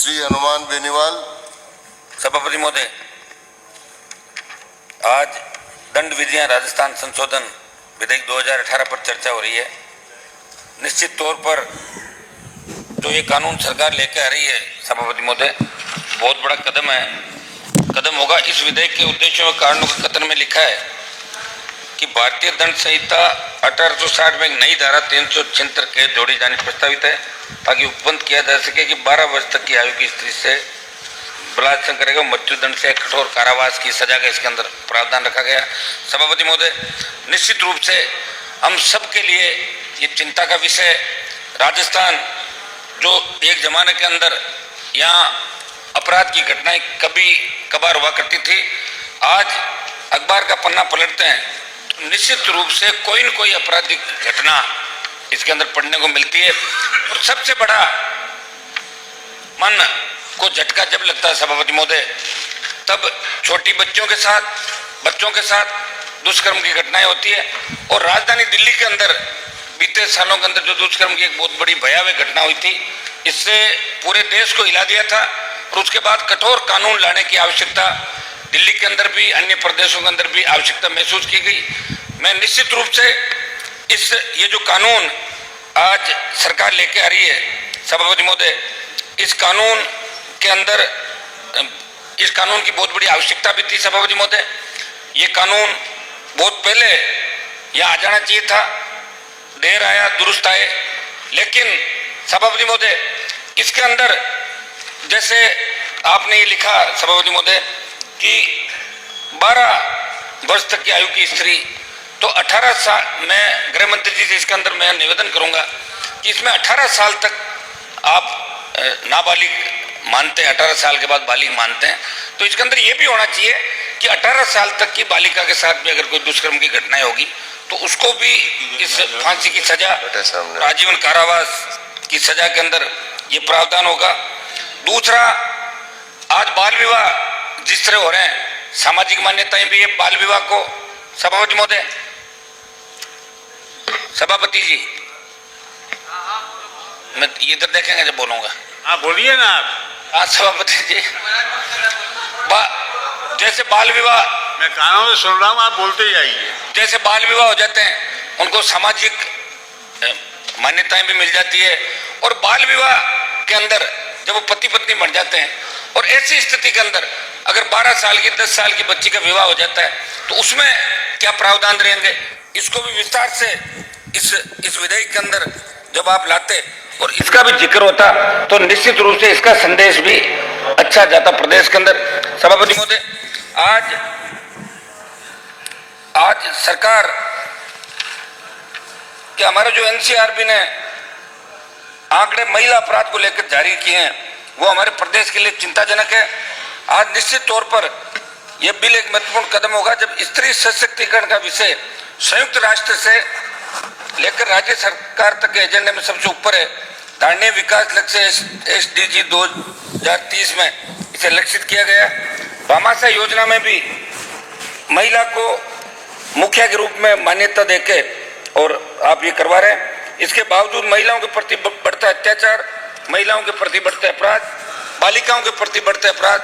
श्री हनुमान बेनीवाल। सभापति महोदय, आज दंड विधियां राजस्थान संशोधन विधेयक 2018 पर चर्चा हो रही है। निश्चित तौर पर जो ये कानून सरकार लेके आ रही है सभापति महोदय, बहुत बड़ा कदम होगा। इस विधेयक के उद्देश्यों और कारणों के कथन में लिखा है कि भारतीय दंड संहिता 1860 में एक नई धारा 376 के जोड़ी जानी प्रस्तावित है ताकि उपबंध किया जा सके कि 12 वर्ष तक की आयु की स्त्री से बलात्कार करेगा, मृत्युदंड से कठोर कारावास की सजा का इसके अंदर प्रावधान रखा गया। सभापति महोदय, निश्चित रूप से हम सब के लिए ये चिंता का विषय, राजस्थान जो एक जमाने के अंदर यहाँ अपराध की घटनाएं कभी कभार हुआ करती थी, आज अखबार का पन्ना पलटते हैं तो निश्चित रूप से कोई न कोई आपराधिक घटना इसके अंदर पढ़ने को मिलती है। और सबसे बड़ा मन को झटका जब लगता है सभापति महोदय, तब छोटी बच्चों के साथ दुष्कर्म की घटनाएं होती है। और राजधानी दिल्ली के अंदर बीते सालों के अंदर जो दुष्कर्म की एक बहुत बड़ी भयावह घटना हुई थी, इससे पूरे देश को हिला दिया था। और उसके बाद कठोर कानून लाने की आवश्यकता दिल्ली के अंदर भी, अन्य प्रदेशों के अंदर भी आवश्यकता महसूस की गई। मैं निश्चित रूप से ये जो कानून आज सरकार लेके आ रही है सभापति महोदय, इस कानून के अंदर इस कानून की बहुत बड़ी आवश्यकता भी थी सभापति महोदय। ये कानून बहुत पहले यहाँ आ जाना चाहिए था, देर आया दुरुस्त आए। लेकिन सभापति महोदय, इसके अंदर जैसे आपने ये लिखा सभापति महोदय कि 12 वर्ष तक की आयु की स्त्री, तो 18 साल, मैं गृह मंत्री जी से इसके अंदर मैं निवेदन करूंगा कि इसमें 18 साल तक आप नाबालिग मानते हैं, 18 साल के बाद बालिग मानते हैं, तो इसके अंदर ये भी होना चाहिए कि 18 साल तक की बालिका के साथ भी अगर कोई दुष्कर्म की घटनाएं होगी तो उसको भी इस फांसी की सजा, आजीवन कारावास की सजा के अंदर ये प्रावधान होगा। दूसरा, आज बाल विवाह जिस तरह हो रहे हैं, सामाजिक मान्यताएं भी है बाल विवाह को सभापति महोदय, सभापति जी मैं इधर देखेंगे जब बोलूंगा। हाँ बोलिए ना आप। हाँ सभापति जी, जैसे बाल विवाह, मैं कानों में सुन रहा हूँ, आप बोलते ही आइए। जैसे बाल विवाह हो जाते हैं, उनको सामाजिक मान्यताएं भी मिल जाती है। और बाल विवाह के अंदर जब वो पति पत्नी बन जाते हैं और ऐसी स्थिति के अंदर अगर 12 साल की 10 साल की बच्ची का विवाह हो जाता है तो उसमें क्या प्रावधान रहेंगे, इसको भी विस्तार से इस विधेयक के अंदर जब आप लाते और इसका भी जिक्र होता तो निश्चित रूप से इसका संदेश भी अच्छा जाता प्रदेश के अंदर। सभापति महोदय, आज सरकार के हमारे जो एनसीआरबी ने आंकड़े महिला अपराध को लेकर जारी किए हैं, वो हमारे प्रदेश के लिए चिंताजनक है। आज निश्चित तौर पर यह बिल एक महत्वपूर्ण कदम होगा जब स्त्री सशक्तिकरण का विषय संयुक्त राष्ट्र से लेकर राज्य सरकार तक के एजेंडे में सबसे ऊपर है। धारणीय विकास लक्ष्य SDG 2030 में इसे लक्षित किया गया। भामाशाह योजना में भी महिला को मुखिया के रूप में मान्यता देके और आप ये करवा रहे हैं। इसके बावजूद महिलाओं के प्रति बढ़ता अत्याचार, महिलाओं के प्रति बढ़ते अपराध, बालिकाओं के प्रति बढ़ते अपराध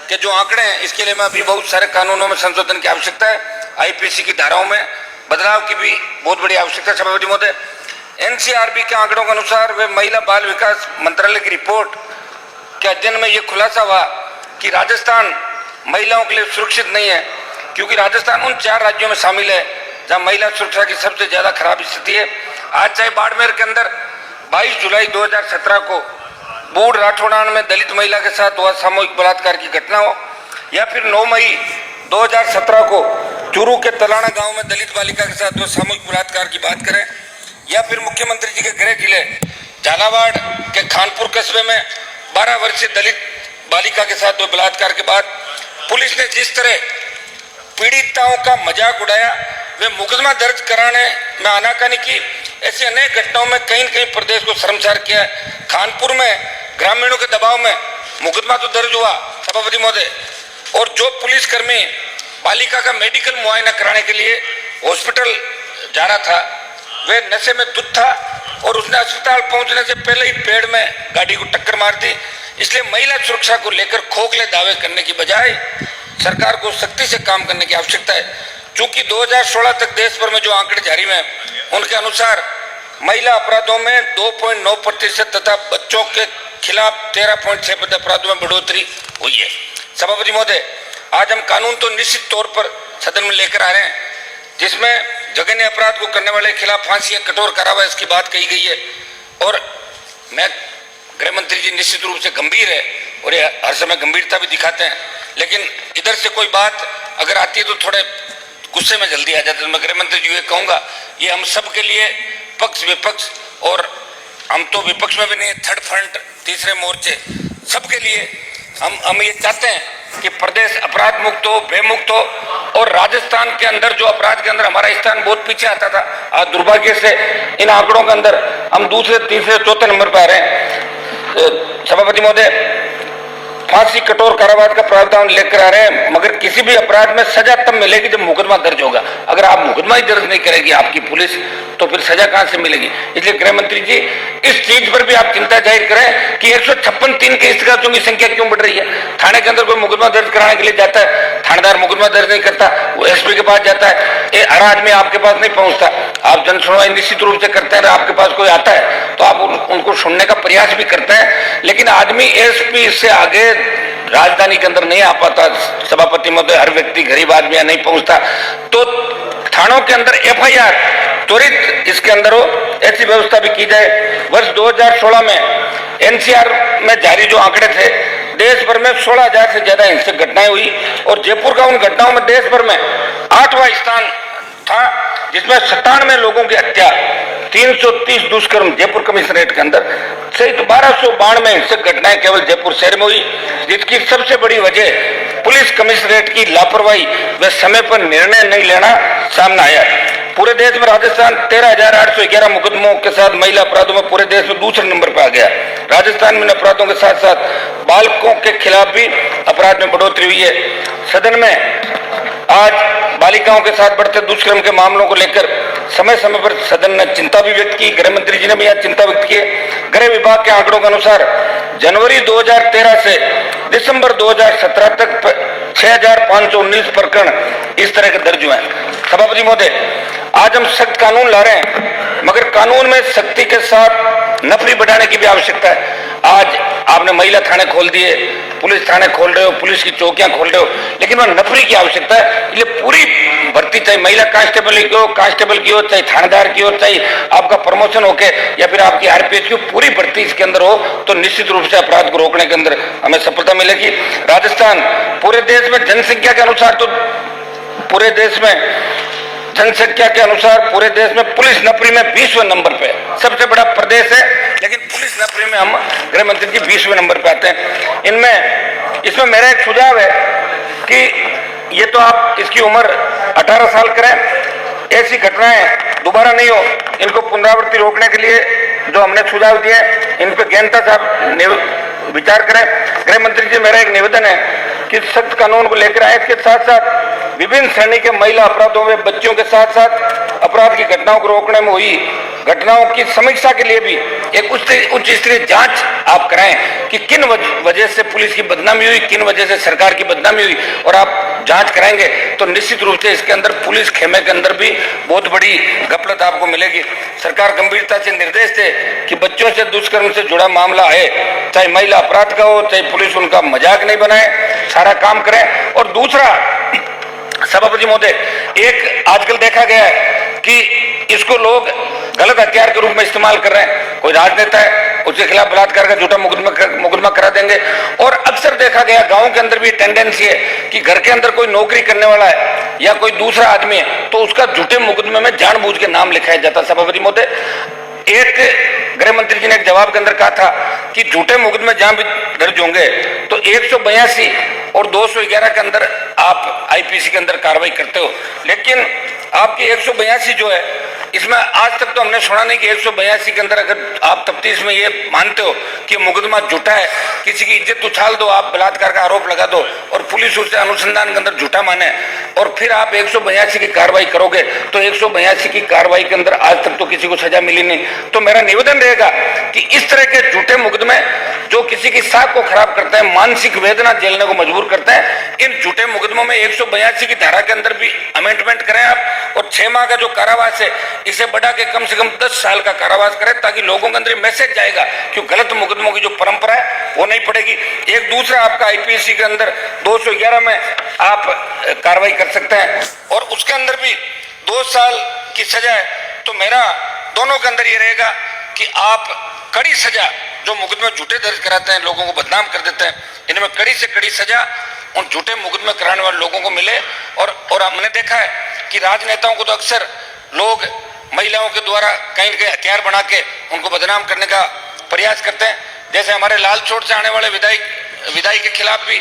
के जो आंकड़े हैं, इसके लिए मैं अभी बहुत सारे कानूनों में संशोधन की आवश्यकता है। IPC की धाराओं में बदलाव की भी बहुत बड़ी आवश्यकता है सभापति महोदय। NCRB के आंकड़ों के अनुसार वे महिला बाल विकास मंत्रालय की रिपोर्ट के अध्ययन में ये खुलासा हुआ कि राजस्थान महिलाओं के लिए सुरक्षित नहीं है, क्योंकि राजस्थान उन 4 राज्यों में शामिल है जहां महिला सुरक्षा की सबसे ज्यादा खराब स्थिति है। आज चाहे बाड़मेर के अंदर 22 जुलाई 2017 को बूढ़ राठौड़ान में दलित महिला के साथ हुआ सामूहिक बलात्कार की घटना हो, या फिर 9 मई 2017 को चूरू के तलाना गांव में दलित बालिका के साथ हुआ सामूहिक बलात्कार की बात करें, या फिर मुख्यमंत्री जी के गृह जिले झालावाड़ के खानपुर कस्बे में 12 वर्षीय दलित बालिका के साथ हुए बलात्कार के बाद पुलिस ने जिस तरह पीड़िताओं का मजाक उड़ाया, वे मुकदमा दर्ज कराने में आनाकानी की, ऐसी अनेक घटनाओं में कहीं न कहीं प्रदेश को शर्मसार किया है। खानपुर में ग्रामीणों के दबाव में मुकदमा तो दर्ज हुआ सभापति महोदय, और जो पुलिसकर्मी बालिका का मेडिकल मुआयना कराने के लिए हॉस्पिटल जा रहा था, वे नशे में धुत था और उसने अस्पताल पहुंचने से पहले ही पेड़ में गाड़ी को टक्कर मार दी। इसलिए महिला सुरक्षा को लेकर खोखले दावे करने की बजाय सरकार को सख्ती से काम करने की आवश्यकता है। चूंकि 2016 तक देश भर में जो आंकड़े जारी हैं उनके अनुसार महिला अपराधों में 2.9% तथा बच्चों के खिलाफ 13.6% अपराधों में बढ़ोतरी हुई है। सभापति महोदय, आज हम कानून तो निश्चित तौर पर सदन में लेकर आ रहे हैं जिसमें जघन्य अपराध को करने वाले के खिलाफ फांसी या कठोर कारावास की बात कही गई है और मैं गृह मंत्री जी निश्चित रूप से गंभीर है और ये हर समय गंभीरता भी दिखाते हैं, लेकिन इधर से कोई बात अगर आती है तो थोड़े गुस्से में जल्दी आ जाते हैं। तो मैं गृह मंत्री जी ये कहूँगा, ये हम सब के लिए पक्ष विपक्ष और हम तो विपक्ष में भी नहीं, थर्ड फ्रंट तीसरे मोर्चे सबके लिए हम ये चाहते हैं कि प्रदेश अपराध मुक्त हो, भय मुक्त हो और राजस्थान के अंदर जो अपराध के अंदर हमारा स्थान बहुत पीछे आता था, आज दुर्भाग्य से इन आंकड़ों के अंदर हम दूसरे तीसरे चौथे नंबर पर आ रहे हैं। सभापति महोदय, फांसी कठोर कारावास का प्रावधान लेकर आ रहे हैं, मगर किसी भी अपराध में सजा तब मिलेगी जब मुकदमा दर्ज होगा। अगर आप मुकदमा ही दर्ज नहीं करेगी आपकी पुलिस तो फिर सजा कहां से मिलेगी। इसलिए गृह मंत्री जी इस चीज पर भी आप चिंता जाहिर करें कि 156 केस शिकायतों की संख्या क्यों बढ़ रही है। थाने के अंदर कोई मुकदमा दर्ज कराने के लिए जाता है, थानेदार मुकदमा दर्ज नहीं करता, वो एसपी के पास जाता है। हर आदमी आपके पास नहीं पहुंचता। आप जन सुनवाई निश्चित रूप से करते हैं, आपके पास कोई आता है तो आप उनको सुनने का प्रयास भी करते हैं, लेकिन आदमी एसपी से आगे राजधानी के अंदर नहीं आ पाता। सभापति महोदय, हर व्यक्ति गरीब आदमी नहीं पहुंचता, तो थानों के अंदर एफआईआर त्वरित इसके अंदर हो, ऐसी व्यवस्था भी की जाए। वर्ष 2016 में एनसीआर में जारी जो आंकड़े थे, देश भर में 16,000 से ज्यादा हिंसक घटनाएं हुई और जयपुर का उन घटनाओं में देश भर में 8वां स्थान था, जिसमें 97 लोगों की हत्या, 330 दुष्कर्म जयपुर कमिश्नरेट के अंदर सहित 1292 हिंसक घटनाएं केवल जयपुर शहर में हुई, जिसकी सबसे बड़ी वजह पुलिस कमिश्नरेट की लापरवाही व समय पर निर्णय नहीं लेना सामने आया। पूरे देश में राजस्थान 13,811 मुकदमों के साथ महिला अपराधों में पूरे देश में दूसरे नंबर पर आ गया। राजस्थान में अपराधों के साथ साथ बालकों के खिलाफ भी अपराध में बढ़ोतरी हुई है। सदन में आज बालिकाओं के साथ बढ़ते दुष्कर्म के मामलों को लेकर समय समय पर सदन ने चिंता भी व्यक्त की। गृह मंत्री जी ने भी आज चिंता व्यक्त की है। गृह विभाग के आंकड़ों के अनुसार जनवरी 2013 से दिसंबर 2017 तक 6,519 प्रकरण इस तरह के दर्ज हुए हैं। सभापति महोदय, आज हम सख्त कानून ला रहे हैं, मगर कानून में सख्ती के साथ नफरी बढ़ाने की भी आवश्यकता है। आज आपने महिला थाने खोल दिए, पुलिस थाने खोल रहे हो, पुलिस की चौकियां खोल रहे हो, लेकिन वह नफरी की आवश्यकता है। इसलिए पूरी भर्ती, चाहे महिला कांस्टेबल की हो, चाहे थानेदार की हो, चाहे आपका प्रमोशन होके या फिर आपकी आरपीएच की पूरी भर्ती इसके अंदर हो, तो निश्चित रूप से अपराध को रोकने के अंदर हमें सफलता मिलेगी। राजस्थान पूरे देश में जनसंख्या के अनुसार पूरे देश में पुलिस नफरी में 20वें नंबर पे सबसे बड़ा प्रदेश है, लेकिन पुलिस नफरी में हम गृह मंत्री जी 20वें नंबर पे आते हैं। इसमें मेरा एक सुझाव है कि ये तो आप इसकी उम्र 18 साल करें, ऐसी घटनाएं दोबारा नहीं हो, इनको पुनरावृत्ति रोकने के लिए जो हमने सुझाव दिए इन पर गहनता से आप विचार करें। गृह मंत्री जी, मेरा एक निवेदन है कि सख्त कानून को लेकर आए, इसके साथ साथ विभिन्न श्रेणी के महिला अपराधों में बच्चों के साथ साथ अपराध की घटनाओं को रोकने में हुई घटनाओं की समीक्षा के लिए भी एक उच्च स्तरीय जांच आप कराएं कि किन वजह से पुलिस की बदनामी हुई, किन वजह से सरकार की बदनामी हुई, और आप जांच कराएंगे तो निश्चित रूप से इसके अंदर पुलिस खेमे के अंदर भी बहुत बड़ी गफलत आपको मिलेगी। सरकार गंभीरता से निर्देश दे कि बच्चों से दुष्कर्म से जुड़ा मामला है, चाहे महिला अपराध का हो, चाहे पुलिस उनका मजाक नहीं बनाए, सारा काम करें। और दूसरा, सभापति महोदय, एक आजकल देखा गया है कि इसको लोग गलत हथियार के रूप में इस्तेमाल कर रहे हैं। कोई राजनेता है, उसके खिलाफ बलात्कार का झूठा मुकदमा करा देंगे। और अक्सर देखा गया गांव के अंदर भी टेंडेंसी है कि घर के अंदर कोई नौकरी करने वाला है या कोई दूसरा आदमी है तो उसका झूठे मुकदमे में जानबूझ के नाम लिखाया जाता। सभापति महोदय, एक गृह मंत्री जी ने एक जवाब के अंदर कहा था कि झूठे मुकदमे जहां भी दर्ज होंगे तो 182 और 211 के अंदर आप आईपीसी के अंदर कार्रवाई करते हो, लेकिन आपकी 182 जो है इसमें आज तक तो हमने सुना नहीं कि 182 के अंदर अगर आप तफ्तीश में ये मानते हो कि मुकदमा झूठा है, किसी की इज्जत उछाल दो, आप बलात्कार का आरोप लगा दो और पुलिस उससे अनुसंधान के अंदर झूठा माने और फिर आप 182 की कार्रवाई करोगे तो 182 की कार्रवाई के अंदर आज तक तो किसी को सजा मिली नहीं। तो मेरा निवेदन रहेगा कि इस तरह के झूठे मुकदमे जो किसी की साख को खराब करते हैं, मानसिक वेदना झेलने को मजबूर करते हैं, इन झूठे मुकदमों में 182 की धारा के अंदर भी अमेंडमेंट करें आप और 6 माह का जो कारावास है इसे बढ़ा के कम से कम 10 साल का कारावास करें, ताकि लोगों के अंदर मैसेज जाएगा कि गलत मुकदमों की जो परंपरा है वो नहीं पड़ेगी। एक दूसरा आपका आईपीसी के अंदर 211 में आप कार्रवाई कर सकते हैं और उसके अंदर भी 2 साल की सजा है। तो मेरा दोनों के अंदर ये रहेगा कि आप कड़ी सजा, जो मुकदमे झूठे दर्ज कराते हैं, लोगों को बदनाम कर देते हैं, इनमें कड़ी से कड़ी सजा उन झूठे मुकदमे कराने वाले लोगों को मिले। और हमने देखा है कि राजनेताओं को तो अक्सर लोग महिलाओं के द्वारा कहीं न कहीं हथियार बना के उनको बदनाम करने का प्रयास करते हैं। जैसे हमारे लाल छोड़ से आने वाले विधायी के खिलाफ भी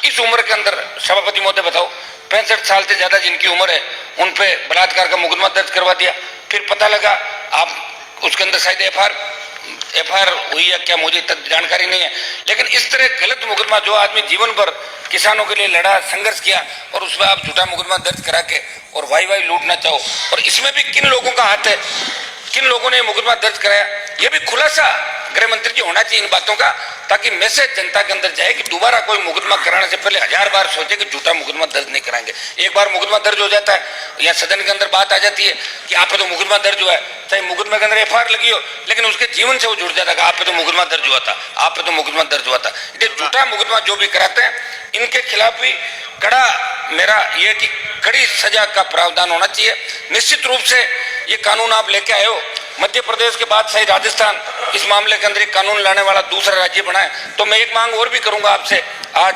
इस उम्र के अंदर, सभापति महोदय बताओ, 65 साल से ज्यादा जिनकी उम्र है उन पे बलात्कार का मुकदमा दर्ज करवा दिया। फिर पता लगा आप उसके अंदर शायद एफआईआर हुई है क्या, मुझे तक जानकारी नहीं है, लेकिन इस तरह गलत मुकदमा जो आदमी जीवन भर किसानों के लिए लड़ा, संघर्ष किया और उसमें आप झूठा मुकदमा दर्ज करा के और वाई लूटना चाहो, और इसमें भी किन लोगों का हाथ है, किन लोगों ने मुकदमा दर्ज कराया, ये भी खुलासा गृह मंत्री जी होना चाहिए इन बातों का, ताकि मैसेज जनता के अंदर जाए कि दोबारा कोई मुकदमा कराने से पहले 1000 बार सोचे कि झूठा मुकदमा दर्ज नहीं कराएंगे। एक बार मुकदमा दर्ज हो जाता है या सदन के अंदर बात आ जाती है कि आप पे तो मुकदमा दर्ज हुआ है, चाहे मुकदमे के अंदर एफआईआर लगी हो, लेकिन उसके जीवन से वो जुड़ जाता है, आप पे तो मुकदमा दर्ज हुआ था, आप पे तो मुकदमा दर्ज हुआ था। ये झूठा मुकदमा जो भी कराते हैं इनके खिलाफ भी कड़ा मेरा ये कि कड़ी सजा का प्रावधान होना चाहिए। निश्चित रूप से ये कानून आप लेके आए हो, मध्य प्रदेश के बाद सही राजस्थान इस मामले के अंदर एक कानून लाने वाला दूसरा राज्य बना है। तो मैं एक मांग और भी करूंगा आपसे, आज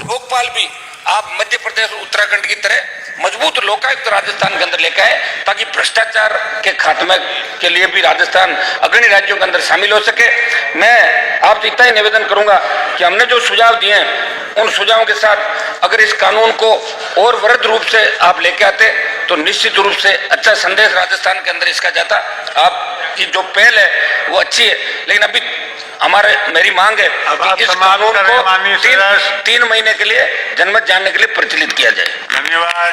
लोकपाल भी आप मध्य प्रदेश उत्तराखंड की तरह मजबूत लोकायुक्त राजस्थान के अंदर लेकर आए, ताकि भ्रष्टाचार के खात्मे के लिए भी राजस्थान अग्रणी राज्यों के अंदर शामिल हो सके। मैं आपसे इतना ही निवेदन करूंगा कि हमने जो सुझाव दिए हैं उन सुझावों के साथ अगर इस कानून को और वृहद रूप से आप लेके आते तो निश्चित रूप से अच्छा संदेश राजस्थान के अंदर इसका जाता। आपकी जो पहल है वो अच्छी है, लेकिन अभी मेरी मांग है कि इस कानून को 3 महीने के लिए जनमत जानने के लिए प्रचलित किया जाए। धन्यवाद।